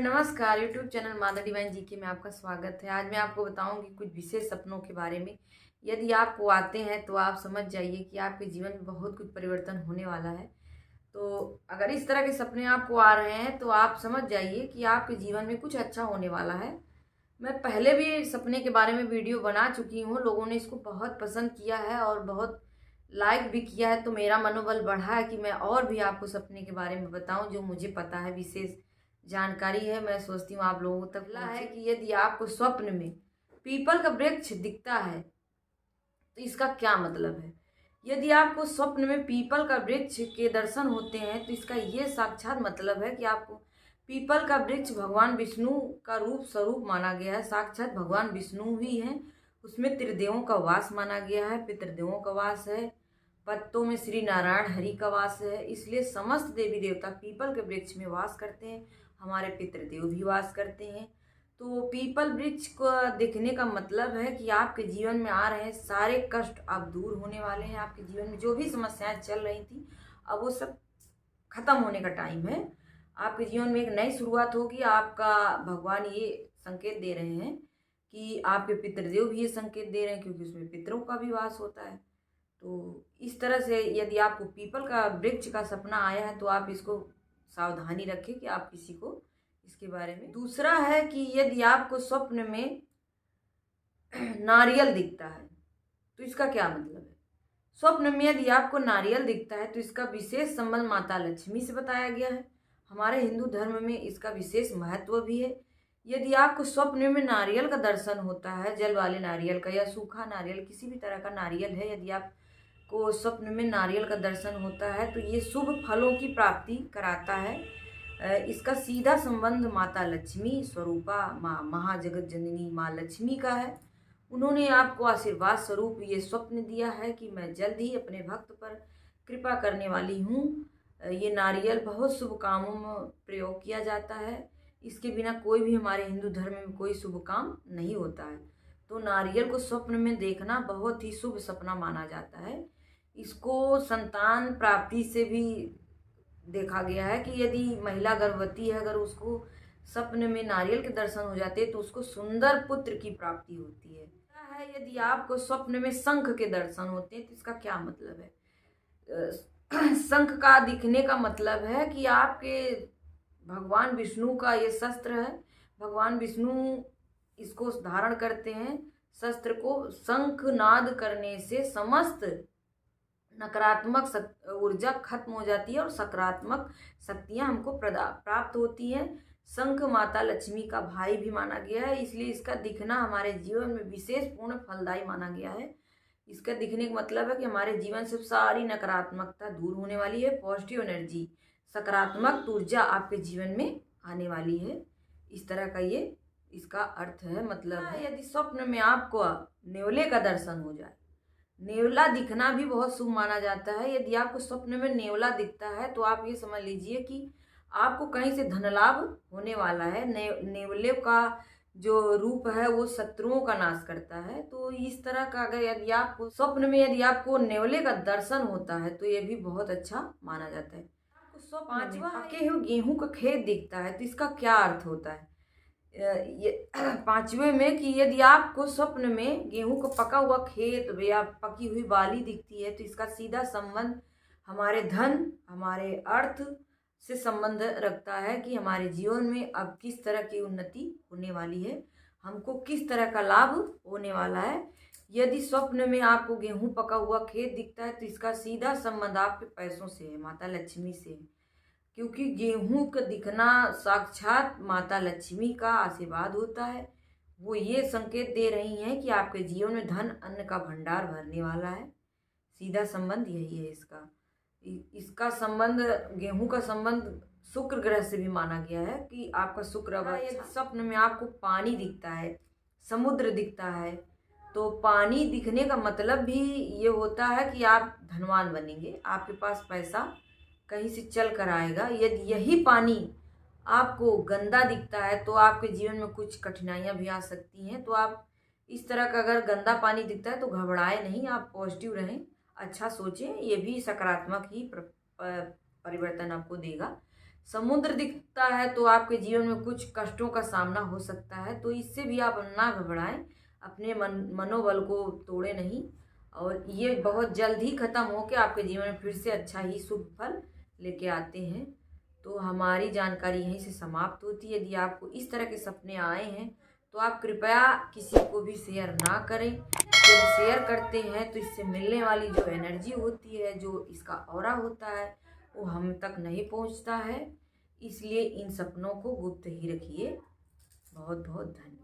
नमस्कार। YouTube channel मादा divine जी के में आपका स्वागत है। आज मैं आपको बताऊंगी कुछ विशेष सपनों के बारे में। यदि आपको आते हैं तो आप समझ जाइए कि आपके जीवन में बहुत कुछ परिवर्तन होने वाला है। तो अगर इस तरह के सपने आपको आ रहे हैं तो आप समझ जाइए कि आपके जीवन में कुछ अच्छा होने वाला है। मैं पहले भी सपने के बारे में वीडियो बना चुकी हूँ, लोगों ने इसको बहुत पसंद किया है और बहुत लाइक भी किया है। तो मेरा मनोबल बढ़ा है कि मैं और भी आपको सपने के बारे में बताऊं जो मुझे पता है, विशेष जानकारी है। मैं सोचती हूँ आप लोगों तक पहुंचे। है कि यदि आपको स्वप्न में पीपल का वृक्ष दिखता है तो इसका क्या मतलब है। यदि आपको स्वप्न में पीपल का वृक्ष के दर्शन होते हैं तो इसका ये साक्षात मतलब है कि आपको पीपल का वृक्ष भगवान विष्णु का रूप स्वरूप माना गया है। साक्षात भगवान विष्णु ही है, उसमें त्रिदेवों का वास माना गया है, पितृदेवों का वास है, पत्तों में श्री नारायण हरि का वास है। इसलिए समस्त देवी देवता पीपल के वृक्ष में वास करते हैं, हमारे पितृदेव भी वास करते हैं। तो पीपल वृक्ष को देखने का मतलब है कि आपके जीवन में आ रहे सारे कष्ट अब दूर होने वाले हैं। आपके जीवन में जो भी समस्याएं चल रही थी अब वो सब खत्म होने का टाइम है। आपके जीवन में एक नई शुरुआत होगी। आपका भगवान ये संकेत दे रहे हैं कि आपके पितृदेव भी ये संकेत दे रहे हैं, क्योंकि उसमें पितरों का भी वास होता है। तो इस तरह से यदि आपको पीपल का वृक्ष का सपना आया है तो आप इसको सावधानी रखें कि आप किसी को इसके बारे में। दूसरा है कि यदि आपको स्वप्न में नारियल दिखता है तो इसका क्या मतलब है। स्वप्न में यदि आपको नारियल दिखता है तो इसका विशेष संबंध माता लक्ष्मी से बताया गया है। हमारे हिंदू धर्म में इसका विशेष महत्व भी है। यदि आपको स्वप्न में नारियल का दर्शन होता है, जल वाले नारियल का या सूखा नारियल, किसी भी तरह का नारियल है, यदि आप को स्वप्न में नारियल का दर्शन होता है तो ये शुभ फलों की प्राप्ति कराता है। इसका सीधा संबंध माता लक्ष्मी स्वरूपा माँ महाजगत जननी माँ लक्ष्मी का है। उन्होंने आपको आशीर्वाद स्वरूप ये स्वप्न दिया है कि मैं जल्द ही अपने भक्त पर कृपा करने वाली हूँ। ये नारियल बहुत शुभ कामों में प्रयोग किया जाता है। इसके बिना कोई भी हमारे हिंदू धर्म में कोई शुभ काम नहीं होता है। तो नारियल को स्वप्न में देखना बहुत ही शुभ सपना माना जाता है। इसको संतान प्राप्ति से भी देखा गया है कि यदि महिला गर्भवती है, अगर उसको स्वप्न में नारियल के दर्शन हो जाते तो उसको सुंदर पुत्र की प्राप्ति होती है। यदि आपको स्वप्न में शंख के दर्शन होते हैं तो इसका क्या मतलब है। शंख का दिखने का मतलब है कि आपके भगवान विष्णु का ये शस्त्र है। भगवान विष्णु इसको धारण करते हैं। शस्त्र को शंख नाद करने से समस्त नकारात्मक ऊर्जा खत्म हो जाती है और सकारात्मक शक्तियां हमको प्राप्त होती हैं। शंख माता लक्ष्मी का भाई भी माना गया है, इसलिए इसका दिखना हमारे जीवन में विशेष पूर्ण फलदायी माना गया है। इसका दिखने का मतलब है कि हमारे जीवन से सारी नकारात्मकता दूर होने वाली है। पॉजिटिव एनर्जी, सकारात्मक ऊर्जा आपके जीवन में आने वाली है। इस तरह का ये इसका अर्थ है, मतलब है। यदि स्वप्न में आपको नेवले का दर्शन हो जाए, नेवला दिखना भी बहुत शुभ माना जाता है। यदि आपको स्वप्न में नेवला दिखता है तो आप ये समझ लीजिए कि आपको कहीं से धन लाभ होने वाला है। नेवले का जो रूप है वो शत्रुओं का नाश करता है। तो इस तरह का अगर यदि आपको स्वप्न में यदि आपको नेवले का दर्शन होता है तो ये भी बहुत अच्छा माना जाता है। आपको स्वप्न में पके हुए गेहूं का खेत दिखता है तो इसका क्या अर्थ होता है। ये पांचवें में कि यदि आपको स्वप्न में गेहूं का पका हुआ खेत या पकी हुई बाली दिखती है तो इसका सीधा संबंध हमारे धन, हमारे अर्थ से संबंध रखता है कि हमारे जीवन में अब किस तरह की उन्नति होने वाली है, हमको किस तरह का लाभ होने वाला है। यदि स्वप्न में आपको गेहूं पका हुआ खेत दिखता है तो इसका सीधा संबंध आपके पैसों से है, माता लक्ष्मी से है, क्योंकि गेहूं का दिखना साक्षात माता लक्ष्मी का आशीर्वाद होता है। वो ये संकेत दे रही हैं कि आपके जीवन में धन अन्न का भंडार भरने वाला है। सीधा संबंध यही है इसका। इसका संबंध, गेहूं का संबंध शुक्र ग्रह से भी माना गया है कि आपका शुक्र अब अच्छा। स्वप्न में आपको पानी दिखता है, समुद्र दिखता है, तो पानी दिखने का मतलब भी ये होता है कि आप धनवान बनेंगे, आपके पास पैसा कहीं से चल कर आएगा। यदि यही पानी आपको गंदा दिखता है तो आपके जीवन में कुछ कठिनाइयां भी आ सकती हैं। तो आप इस तरह का अगर गंदा पानी दिखता है तो घबराए नहीं, आप पॉजिटिव रहें, अच्छा सोचें, ये भी सकारात्मक ही परिवर्तन आपको देगा। समुद्र दिखता है तो आपके जीवन में कुछ कष्टों का सामना हो सकता है, तो इससे भी आप ना घबराएं, अपने मनोबल को तोड़े नहीं, और ये बहुत जल्द ही खत्म होकर आपके जीवन में फिर से अच्छा ही शुभ फल लेके आते हैं। तो हमारी जानकारी यहीं से समाप्त होती है। यदि आपको इस तरह के सपने आए हैं तो आप कृपया किसी को भी शेयर ना करें। जब शेयर करते हैं तो इससे मिलने वाली जो एनर्जी होती है, जो इसका ऑरा होता है, वो हम तक नहीं पहुंचता है। इसलिए इन सपनों को गुप्त ही रखिए। बहुत बहुत धन्यवाद।